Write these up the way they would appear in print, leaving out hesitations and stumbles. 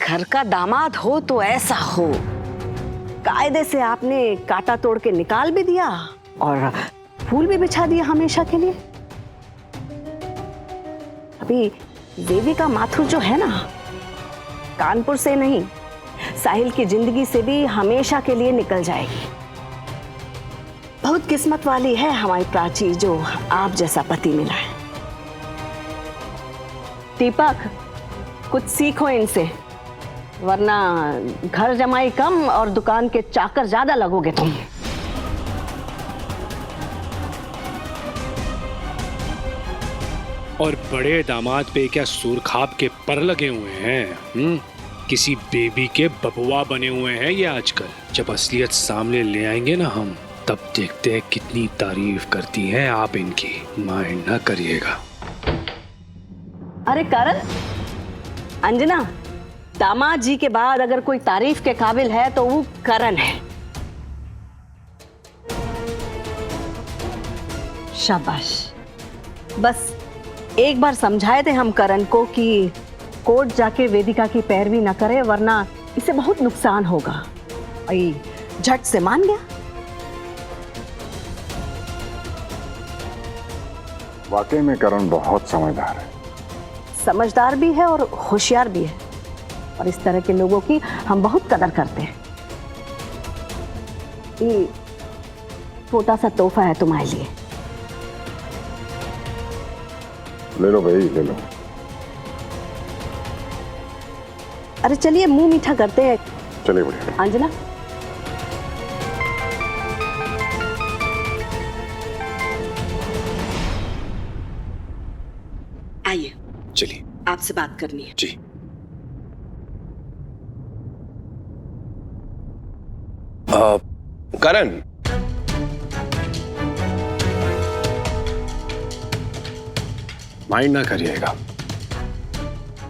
घर का दामाद हो तो ऐसा हो। कायदे से आपने कांटा तोड़ के निकाल भी दिया और फूल भी बिछा दिया हमेशा के लिए। अभी वेदिका माथुर जो है ना, कानपुर से नहीं, साहिल की जिंदगी से भी हमेशा के लिए निकल जाएगी। बहुत किस्मत वाली है हमारी प्राची जो आप जैसा पति मिला है। दीपक, कुछ सीखो इनसे, वरना घर जमाई कम और दुकान के चाकर ज्यादा लगोगे तुम। और बड़े दामाद पे क्या सूरखाब के पर लगे हुए हैं? किसी बेबी के बबुआ बने हुए हैं ये आजकल। जब असलियत सामने ले आएंगे ना हम, तब देखते हैं कितनी तारीफ करती हैं आप इनकी। माइंड ना करिएगा। अरे करण, अंजना, दामाद जी के बाद अगर कोई तारीफ के काबिल है तो वो करण है। शाबाश। बस एक बार समझाए थे हम करण को कि कोर्ट जाके वेदिका की पैरवी न करे, वरना इसे बहुत नुकसान होगा। झट से मान गया। वाकई में करण बहुत समझदार है। समझदार भी है और होशियार भी है, और इस तरह के लोगों की हम बहुत कदर करते हैं। ये छोटा सा तोहफा है तुम्हारे लिए। ले लो भाई, ले लो। अरे चलिए मुंह मीठा करते हैं। चलिए बढ़िया। अंजना, आइए, चलिए। आपसे बात करनी है। जी। करण, माइंड ना करिएगा।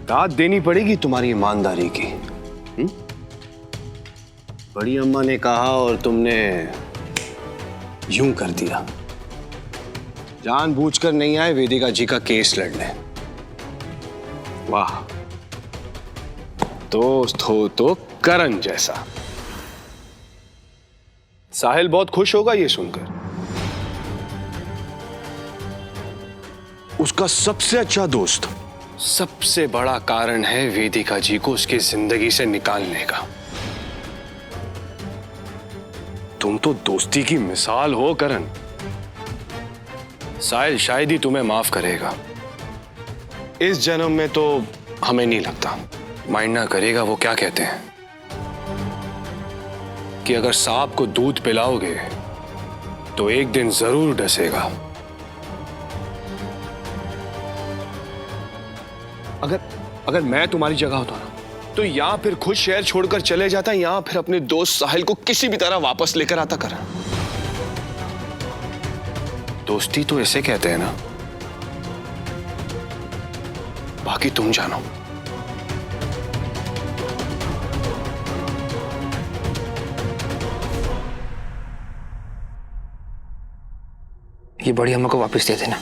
दाद देनी पड़ेगी तुम्हारी ईमानदारी की। बड़ी अम्मा ने कहा और तुमने यूं कर दिया। जानबूझकर नहीं आए वेदिका जी का केस लड़ने। वाह, दोस्त हो तो करण जैसा। साहिल बहुत खुश होगा ये सुनकर। उसका सबसे अच्छा दोस्त सबसे बड़ा कारण है वेदिका जी को उसकी जिंदगी से निकालने का। तुम तो दोस्ती की मिसाल हो करण। साहिल शायद ही तुम्हें माफ करेगा इस जन्म में, तो हमें नहीं लगता। माइंड ना करेगा। वो क्या कहते हैं कि अगर सांप को दूध पिलाओगे तो एक दिन जरूर डसेगा। अगर मैं तुम्हारी जगह होता ना, तो यहां फिर खुद शहर छोड़कर चले जाता, यहां फिर अपने दोस्त साहिल को किसी भी तरह वापस लेकर आता। करण, दोस्ती तो ऐसे कहते हैं ना, बाकी तुम जानो। ये बड़ी अम्मा को वापस दे देना।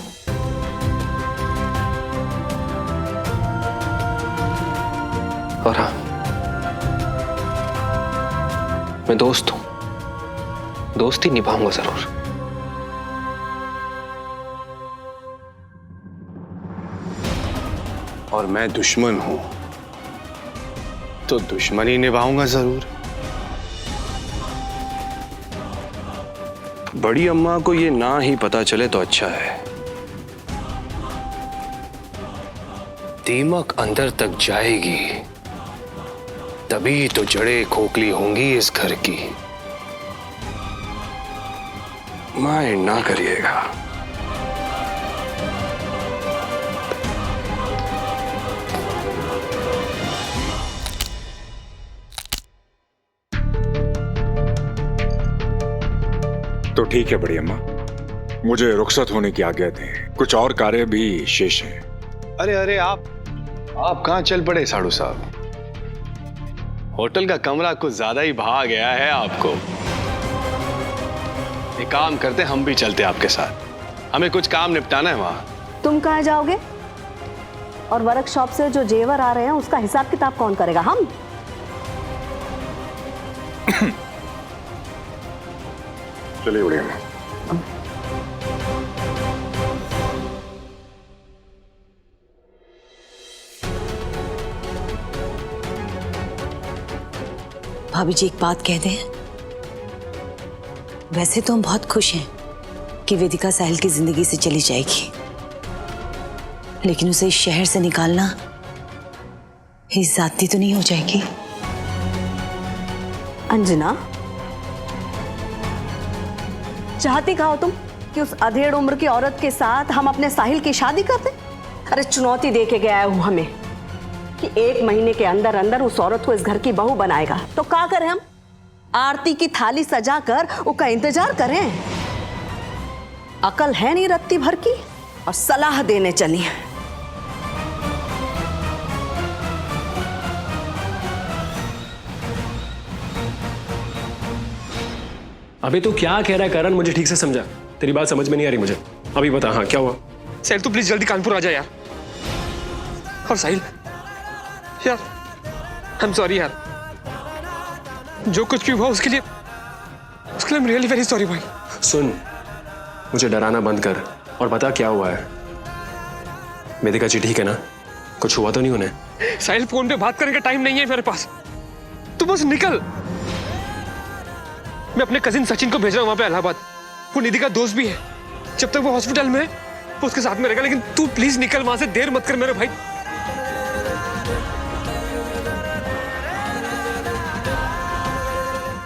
और हाँ, मैं दोस्त हूं, दोस्ती निभाऊंगा जरूर। और मैं दुश्मन हूं तो दुश्मनी निभाऊंगा जरूर। बड़ी अम्मा को ये ना ही पता चले तो अच्छा है। दीमक अंदर तक जाएगी तभी तो जड़ें खोखली होंगी इस घर की। माइंड ना करिएगा। तो ठीक है बड़ी अम्मा, मुझे रुखसत होने की आज्ञा दें। कुछ और कार्य भी शेष है। अरे आप कहां चल पड़े साड़ू साहब? होटल का कमरा कुछ ज्यादा ही भा गया है आपको। एक काम करते, हम भी चलते आपके साथ। हमें कुछ काम निपटाना है वहां। तुम कहाँ जाओगे? और वर्कशॉप से जो जेवर आ रहे हैं उसका हिसाब किताब कौन करेगा? हम? चलिए बड़ी अम्मा। भाभी जी, एक बात कह दें, वैसे तो हम बहुत खुश हैं कि वेदिका साहिल की जिंदगी से चली जाएगी, लेकिन उसे इस शहर से निकालना इस ज्यादती तो नहीं हो जाएगी? अंजना, चाहती कहा हो तुम कि उस अधेड़ उम्र की औरत के साथ हम अपने साहिल की शादी कर दें? अरे चुनौती दे के गया हूं हमें कि 1 महीने के अंदर अंदर उस औरत को इस घर की बहू बनाएगा। तो क्या करें हम? आरती की थाली सजाकर उसका इंतजार करें? अकल है नहीं रत्ती भर की और सलाह देने चली है। अबे तू क्या कह रहा है करण? मुझे ठीक से समझा, तेरी बात समझ में नहीं आ रही मुझे। अभी बता, हाँ क्या हुआ? साहिल तू प्लीज जल्दी कानपुर आ जा यार। और साहिल यार, आई एम सॉरी यार, जो कुछ भी हुआ उसके लिए I am really very sorry भाई। सुन, मुझे डराना बंद कर और बता क्या हुआ है। वेदिका जी ठीक है ना? कुछ हुआ तो नहीं उन्हें? साहिल फोन पे बात करने का टाइम नहीं है मेरे पास, तू बस निकल। मैं अपने कजिन सचिन को भेज रहा हूं वहां पे इलाहाबाद, वो निधि का दोस्त भी है। जब तक वो हॉस्पिटल में है वो उसके साथ में रहेगा, लेकिन तू प्लीज निकल वहां से, देर मत कर मेरे भाई।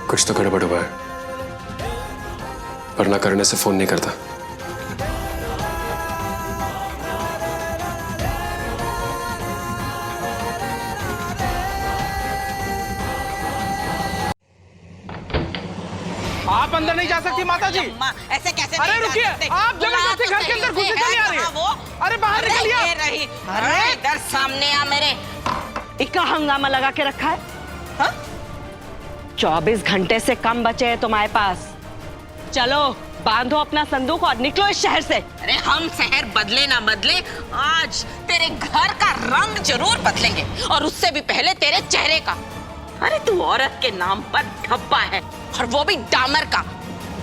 कुछ तो गड़बड़ हुआ है, वरना करने से फोन नहीं करता। आप अंदर नहीं जा सकती माता जी। ऐसे कैसे? अरे रुकिए, आप जबरदस्ती घर के अंदर घुसे चली आ रही हैं। अरे बाहर निकलिए। अरे इधर सामने आ मेरे। इक्का हंगामा लगा के रखा है हा? 24 घंटे से कम बचे हैं तुम्हारे पास। चलो बांधो अपना संदूक और निकलो इस शहर से। अरे हम शहर बदले ना बदले, आज तेरे घर का रंग जरूर बदलेंगे, और उससे भी पहले तेरे चेहरे का। अरे तू औरत के नाम पर धब्बा है, और वो भी डामर का,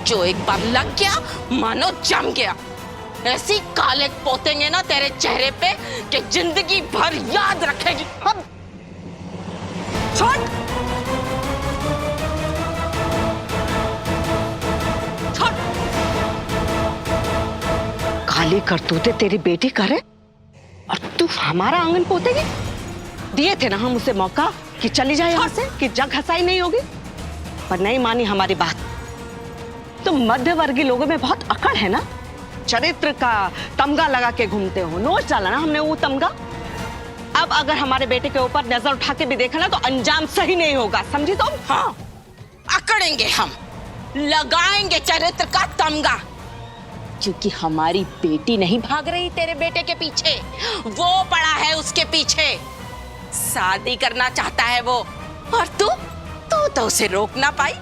जो एक बार लग गया मानो जम गया। ऐसी काले पोतेंगे ना तेरे चेहरे पे कि जिंदगी भर याद रखेगी। हम छोड़ छोड़। काली करतूते तेरी बेटी करे और तू हमारा आंगन पोतेगी? दिए थे ना हम उसे मौका कि चली जाए यहाँ से, कि जग हंसाई नहीं होगी, पर नहीं मानी हमारी बात। तुम मध्यवर्गीय लोगों में बहुत अकड़ है ना, चरित्र का तमगा लगा के घूमते हो। नोच डाला ना हमने वो तमगा। अब अगर हमारे बेटे के ऊपर नजर उठा के भी देखा ना तो अंजाम सही नहीं होगा, समझी तुम? हाँ, अकड़ेंगे हम, लगाएंगे चरित्र का तमगा, क्योंकि हमारी बेटी नहीं भाग रही तेरे बेटे के पीछे, वो पड़ा है उसके पीछे। शादी करना चाहता है वो, और तू तो उसे रोक ना पाई,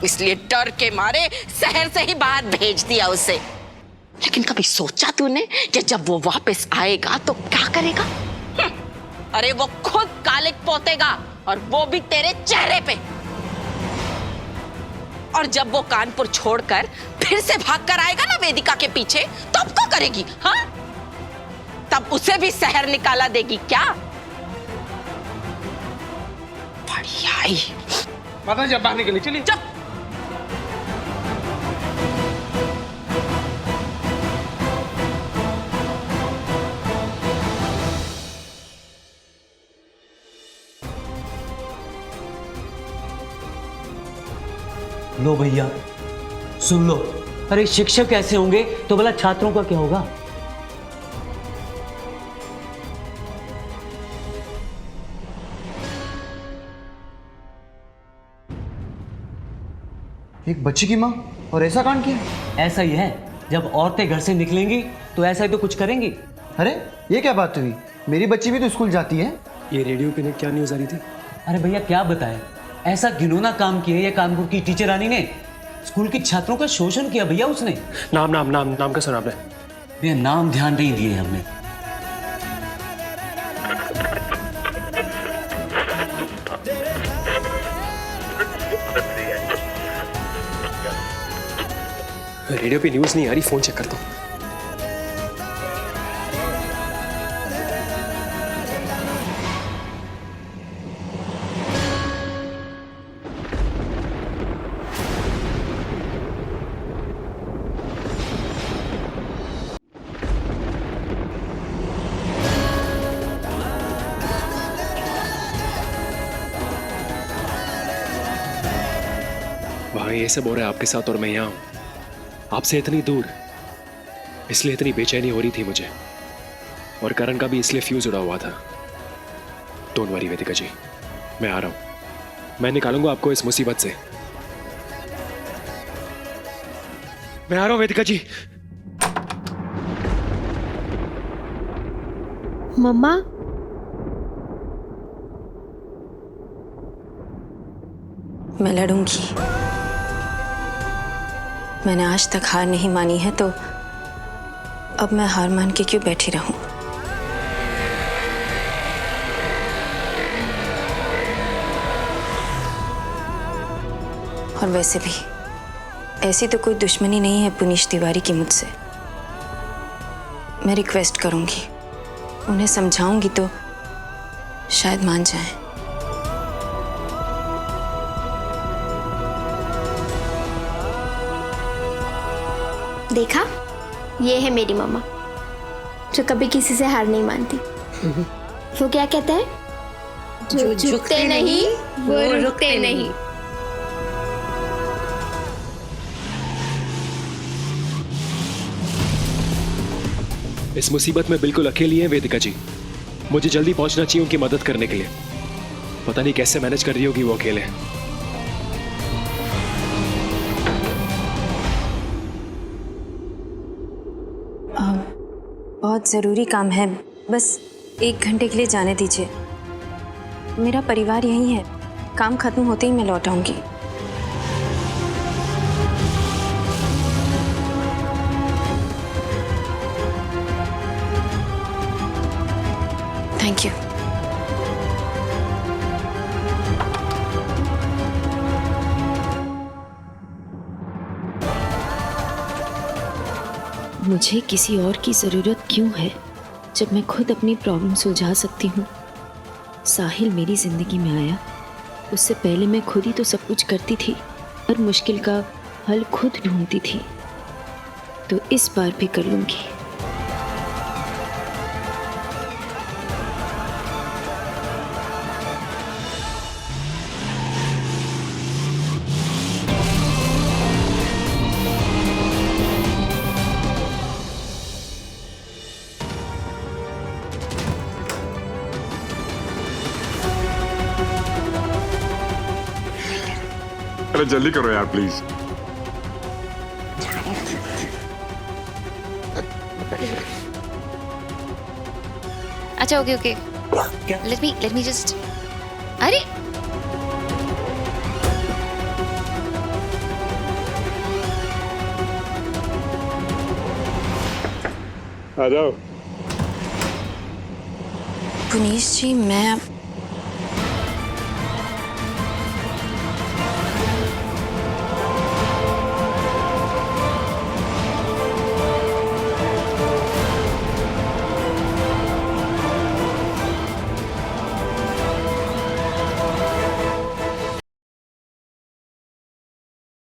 इसलिए डर के मारे शहर से ही बाहर भेज दिया उसे। लेकिन कभी सोचा तूने कि जब वो वापस आएगा तो क्या करेगा? अरे वो खुद कालिक पोतेगा, और वो भी तेरे चेहरे पे। और जब वो कानपुर छोड़कर फिर से भागकर आएगा ना वेदिका के पीछे, तब क्या करेगी? हाँ, तब उसे भी शहर निकाला देगी क्या? बढ़िया ही। माता जी आप बाहर निकलिए, चलिए। चुप। लो भैया सुन लो। अरे शिक्षक ऐसे होंगे तो भला छात्रों का क्या होगा? एक बच्ची की माँ और ऐसा कांड किया? ऐसा ही है, जब औरतें घर से निकलेंगी तो ऐसा ही तो कुछ करेंगी। अरे ये क्या बात हुई? मेरी बच्ची भी तो स्कूल जाती है। ये रेडियो पे क्या न्यूज आ रही थी? अरे भैया क्या बताएं, ऐसा घिनौना काम किया ये कानपुर की टीचर रानी ने। स्कूल के छात्रों का शोषण किया भैया उसने। नाम नाम नाम नाम का सुना आपने? भैया नाम ध्यान नहीं दिए हमने। रेडियो पे न्यूज़ नहीं आ रही, फोन चेक करता हूँ। वहाँ ये सब हो रहा है आपके साथ और मैं यहाँ हूँ, आपसे इतनी दूर, इसलिए इतनी बेचैनी हो रही थी मुझे। और करण का भी इसलिए फ्यूज उड़ा हुआ था। डोंट वरी वेदिका जी, मैं आ रहा हूँ, मैं निकालूंगा आपको इस मुसीबत से। मैं आ रहा हूँ वेदिका जी। मम्मा, मैं लड़ूंगी। मैंने आज तक हार नहीं मानी है, तो अब मैं हार मान के क्यों बैठी रहूं? और वैसे भी ऐसी तो कोई दुश्मनी नहीं है पुनीश तिवारी की मुझसे। मैं रिक्वेस्ट करूंगी, उन्हें समझाऊंगी तो शायद मान जाएं। देखा, ये है मेरी मम्मा जो कभी किसी से हार नहीं मानती। वो क्या कहते हैं, जो झुकते नहीं वो रुकते नहीं। इस मुसीबत में बिल्कुल अकेली हैं वेदिका जी। मुझे जल्दी पहुंचना चाहिए उनकी मदद करने के लिए। पता नहीं कैसे मैनेज कर रही होगी वो अकेले। बहुत ज़रूरी काम है, बस 1 घंटे के लिए जाने दीजिए। मेरा परिवार यहीं है, काम खत्म होते ही मैं लौट आऊंगी। Thank you. मुझे किसी और की ज़रूरत क्यों है जब मैं खुद अपनी प्रॉब्लम सुलझा सकती हूँ। साहिल मेरी ज़िंदगी में आया, उससे पहले मैं खुद ही तो सब कुछ करती थी और मुश्किल का हल खुद ढूंढती थी, तो इस बार भी कर लूँगी। अरे जल्दी करो यार प्लीज। अच्छा, okay okay, let me just, अरे आ जाओ। पुनीश जी, मैं